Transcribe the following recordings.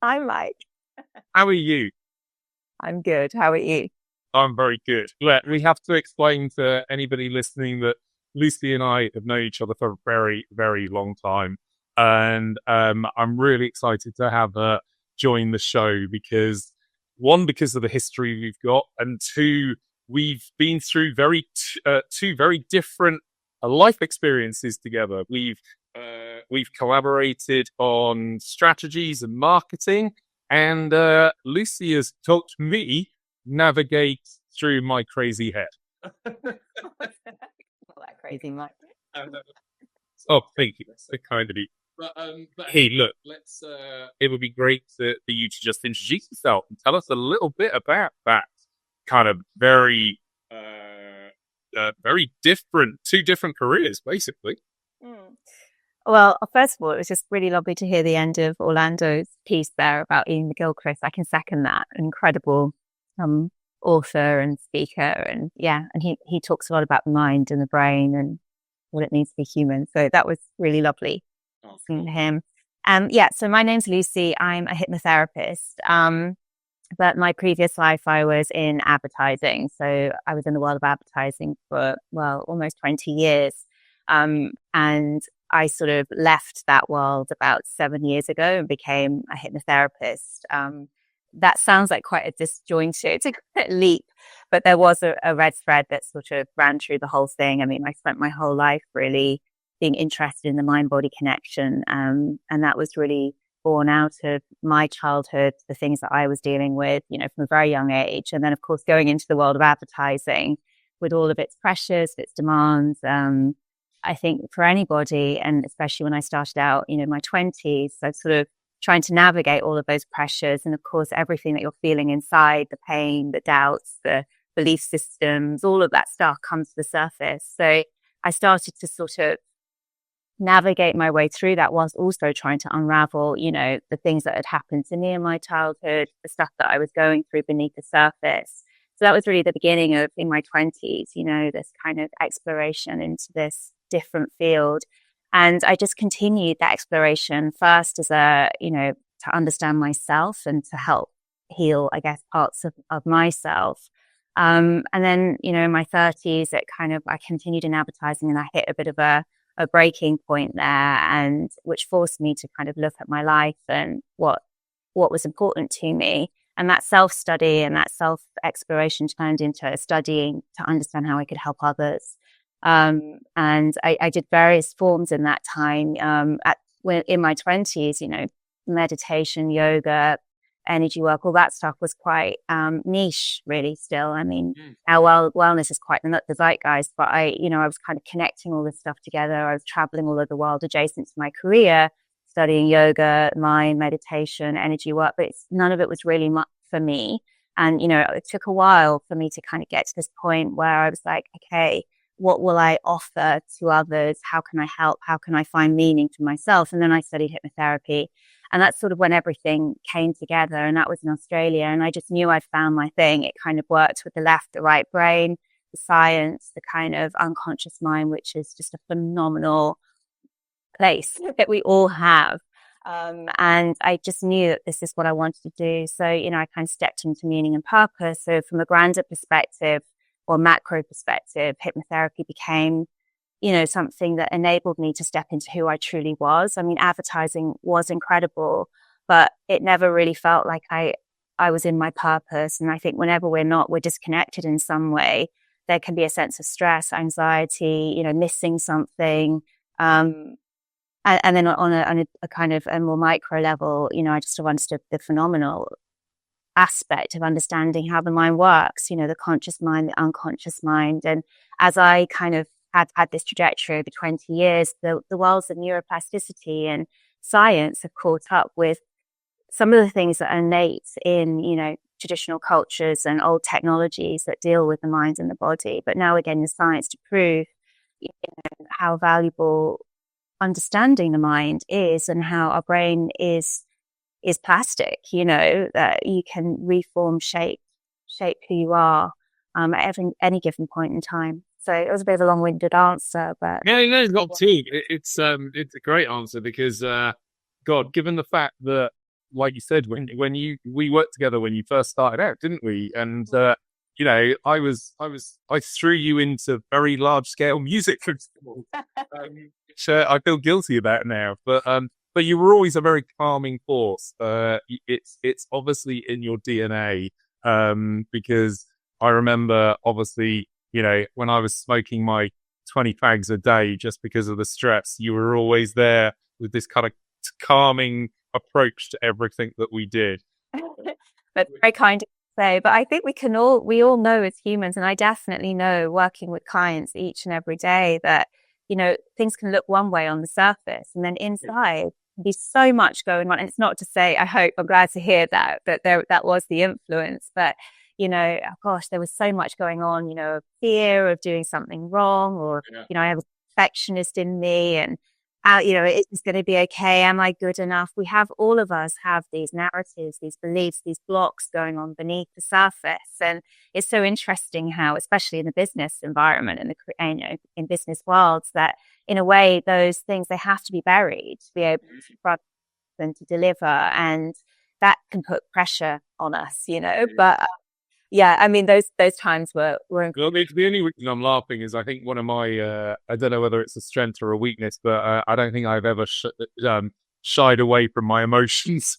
Hi, Mike. How are you? I'm good. How are you? I'm very good. We have to explain to anybody listening that Lucy and I have known each other for a very, very long time. And I'm really excited to have her join the show because, one, because of the history we've got, and two, we've been through two very different life experiences together. We've collaborated on strategies and marketing, and Lucy has helped me navigate through my crazy head. Not that crazy, Mike. Um, oh, thank you. That's so kind of you. But hey, look, let's. It would be great for you to just introduce yourself and tell us a little bit about that kind of very different, two different careers, basically. Mm. Well, first of all, it was just really lovely to hear the end of Orlando's piece there about Ian McGilchrist. I can second that. Incredible um, author and speaker. And yeah, and he talks a lot about the mind and the brain and what it means to be human. So that was really lovely Oh, listening to cool. him. Yeah, so my name's Lucy. I'm a hypnotherapist. But my previous life, I was in advertising. So I was in the world of advertising for, well, almost 20 years. And I sort of left that world about 7 years ago and became a hypnotherapist. That sounds like quite a disjointed leap, but there was a red thread that sort of ran through the whole thing. I mean, I spent my whole life really being interested in the mind body connection. And that was really born out of my childhood, the things that I was dealing with, from a very young age. And then, of course, going into the world of advertising with all of its pressures, its demands. I think for anybody, and especially when I started out, my 20s, so sort of trying to navigate all of those pressures. And of course, everything that you're feeling inside, the pain, the doubts, the belief systems, all of that stuff comes to the surface. So I started to sort of navigate my way through that whilst also trying to unravel, the things that had happened to me in my childhood, the stuff that I was going through beneath the surface. So that was really the beginning of in my 20s, this kind of exploration into this different field. And I just continued that exploration first as to understand myself and to help heal, I guess, parts of myself. And then, in my 30s, I continued in advertising and I hit a bit of a breaking point there, and which forced me to kind of look at my life and what was important to me. And that self-study and that self-exploration turned into studying to understand how I could help others. And I did various forms in that time. In my 20s, meditation, yoga, energy work, all that stuff was quite niche, really. Still, I mean, our wellness is quite the zeitgeist. But I was kind of connecting all this stuff together. I was traveling all over the world adjacent to my career, studying yoga, mind, meditation, energy work. But none of it was really much for me. And it took a while for me to kind of get to this point where I was like, okay, what will I offer to others? How can I help? How can I find meaning to myself? And then I studied hypnotherapy. And that's sort of when everything came together. And that was in Australia. And I just knew I'd found my thing. It kind of worked with the left, the right brain, the science, the kind of unconscious mind, which is just a phenomenal place that we all have. And I just knew that this is what I wanted to do. So, I kind of stepped into meaning and purpose. So from a grander perspective or macro perspective, hypnotherapy became something that enabled me to step into who I truly was. I mean, advertising was incredible, but it never really felt like I was in my purpose. And I think whenever we're disconnected in some way, there can be a sense of stress, anxiety, missing something. And then on a kind of a more micro level, I just understood the phenomenal aspect of understanding how the mind works, the conscious mind, the unconscious mind. And as I kind of had this trajectory over 20 years, the worlds of neuroplasticity and science have caught up with some of the things that are innate in, traditional cultures and old technologies that deal with the mind and the body. But now again, the science to prove how valuable understanding the mind is and how our brain is plastic, that you can reform, shape who you are at any given point in time. So it was a bit of a long-winded answer, but Yeah, no, it's not too. It's a great answer because, God, given the fact that like you said, when we worked together when you first started out, didn't we? And I threw you into very large scale music festivals, which I feel guilty about now. But you were always a very calming force. It's obviously in your DNA, because I remember, obviously, when I was smoking my 20 fags a day just because of the stress, you were always there with this kind of calming approach to everything that we did. That's very kind of say. But I think we all know as humans, and I definitely know working with clients each and every day that, things can look one way on the surface and then inside can be so much going on. And it's not to say, I'm glad to hear that that was the influence, but oh gosh, there was so much going on, fear of doing something wrong, or, I have a perfectionist in me, and is this going to be okay? Am I good enough? All of us have these narratives, these beliefs, these blocks going on beneath the surface. And it's so interesting how, especially in the business environment and in business worlds, that in a way, those things, they have to be buried to be able to front and to deliver. And that can put pressure on us, but yeah, I mean, those times were Well, the only reason I'm laughing is I think one of my, I don't know whether it's a strength or a weakness, but I don't think I've ever shied away from my emotions.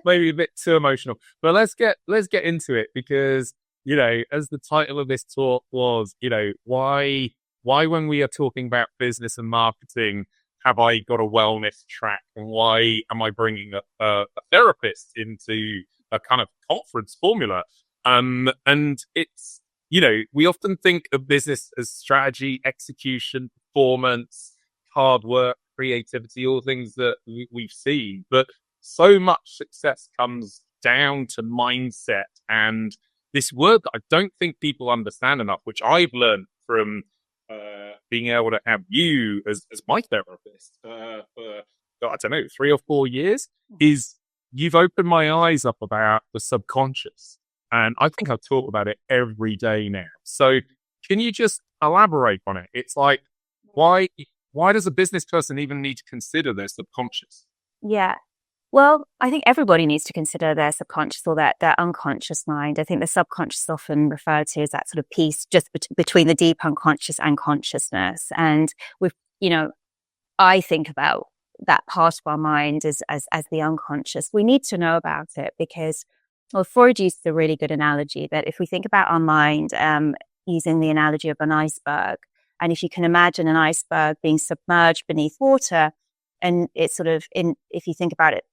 Maybe a bit too emotional, but let's get into it, because, as the title of this talk was, why when we are talking about business and marketing, have I got a wellness track, and why am I bringing a therapist into a kind of conference formula? And it's, we often think of business as strategy, execution, performance, hard work, creativity, all things that we've seen. But so much success comes down to mindset and this word that I don't think people understand enough, which I've learned from being able to have you as my therapist for, I don't know, 3 or 4 years, is you've opened my eyes up about the subconscious. And I think I talk about it every day now. So can you just elaborate on it? It's like, why does a business person even need to consider their subconscious? Yeah. Well, I think everybody needs to consider their subconscious or their unconscious mind. I think the subconscious is often referred to as that sort of piece just between the deep unconscious and consciousness. And I think about that part of our mind as the unconscious. We need to know about it because, well, Freud used a really good analogy that if we think about our mind, using the analogy of an iceberg, and if you can imagine an iceberg being submerged beneath water, and it's sort of if you think about it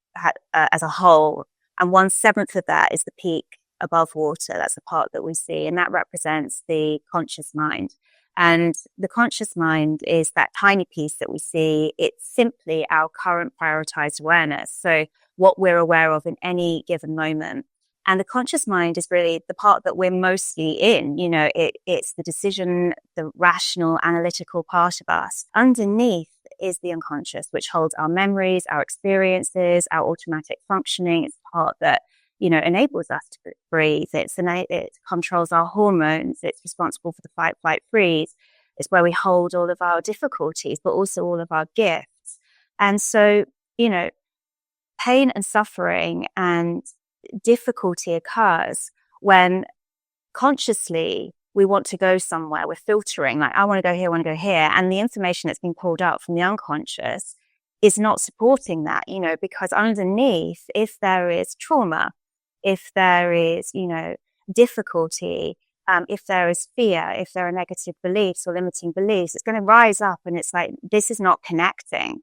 as a whole, and 1/7 of that is the peak above water. That's the part that we see, and that represents the conscious mind. And the conscious mind is that tiny piece that we see. It's simply our current prioritized awareness. So what we're aware of in any given moment. And the conscious mind is really the part that we're mostly in. It's the decision, the rational, analytical part of us. Underneath is the unconscious, which holds our memories, our experiences, our automatic functioning. It's the part that, enables us to breathe. It controls our hormones. It's responsible for the fight, flight, freeze. It's where we hold all of our difficulties, but also all of our gifts. And so, pain and suffering and difficulty occurs when consciously we want to go somewhere. We're filtering, like, I want to go here, I want to go here. And the information that's being pulled out from the unconscious is not supporting that, because underneath, if there is trauma, if there is, difficulty, if there is fear, if there are negative beliefs or limiting beliefs, it's going to rise up and it's like, this is not connecting.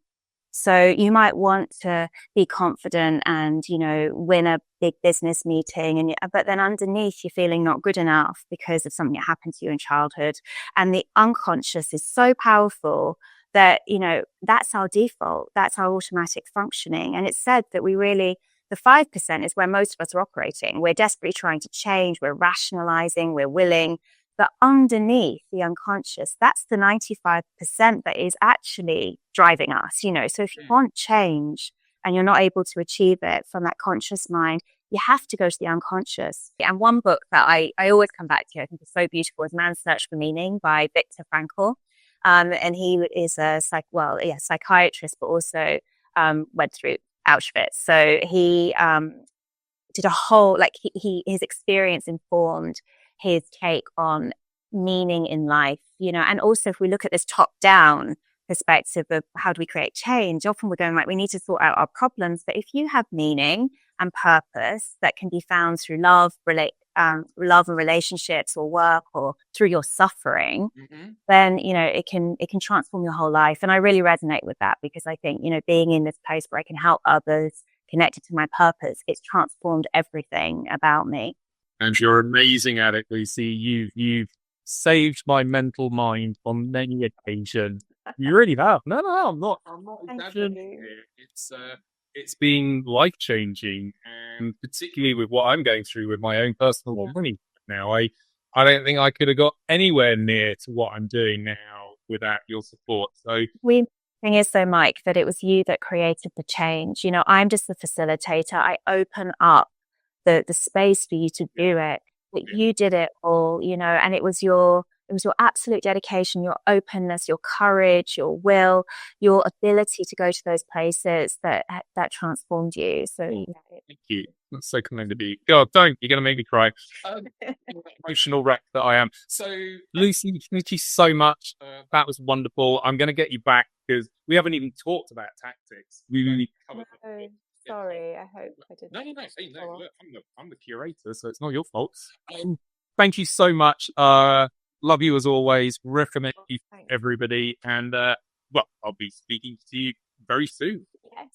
So you might want to be confident and, win a big business meeting, but then underneath you're feeling not good enough because of something that happened to you in childhood. And the unconscious is so powerful that, that's our default, that's our automatic functioning. And it's said that the 5% is where most of us are operating. We're desperately trying to change, we're rationalizing, we're willing. But underneath the unconscious, that's the 95% that is actually driving us, So if you want change and you're not able to achieve it from that conscious mind, you have to go to the unconscious. And one book that I always come back to, I think is so beautiful, is Man's Search for Meaning by Viktor Frankl. And he is a psychiatrist, but also went through Auschwitz. So he did a whole, like, his experience informed his take on meaning in life, and also if we look at this top down perspective of how do we create change, often we're going like, we need to sort out our problems. But if you have meaning and purpose that can be found through love, love and relationships or work or through your suffering, then, it can transform your whole life. And I really resonate with that because I think, being in this place where I can help others connected to my purpose, it's transformed everything about me. And you're amazing at it, Lucy. You've saved my mental mind on many occasions. You really have. No, I'm not. I'm not exaggerating. It's been life changing, and particularly with what I'm going through with my own personal journey now. I don't think I could have got anywhere near to what I'm doing now without your support. So thing is though, Mike, that it was you that created the change. I'm just the facilitator. I open up the space for you to do it, but you did it all, and it was your absolute dedication, your openness, your courage, your will, your ability to go to those places that transformed you. So thank you. That's so kind of you. God, don't, you're going to make me cry. Emotional wreck that I am. So, Lucy, thank you so much. That was wonderful. I'm going to get you back because we haven't even talked about tactics. We really covered sorry, I hope I didn't. No. Look, I'm the curator, so it's not your fault. Thank you so much. Love you as always. Recommend you to everybody. And, I'll be speaking to you very soon. Yes.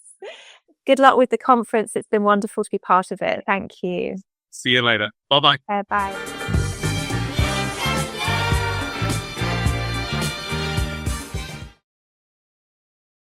Good luck with the conference. It's been wonderful to be part of it. Thank you. See you later. Bye-bye. Bye.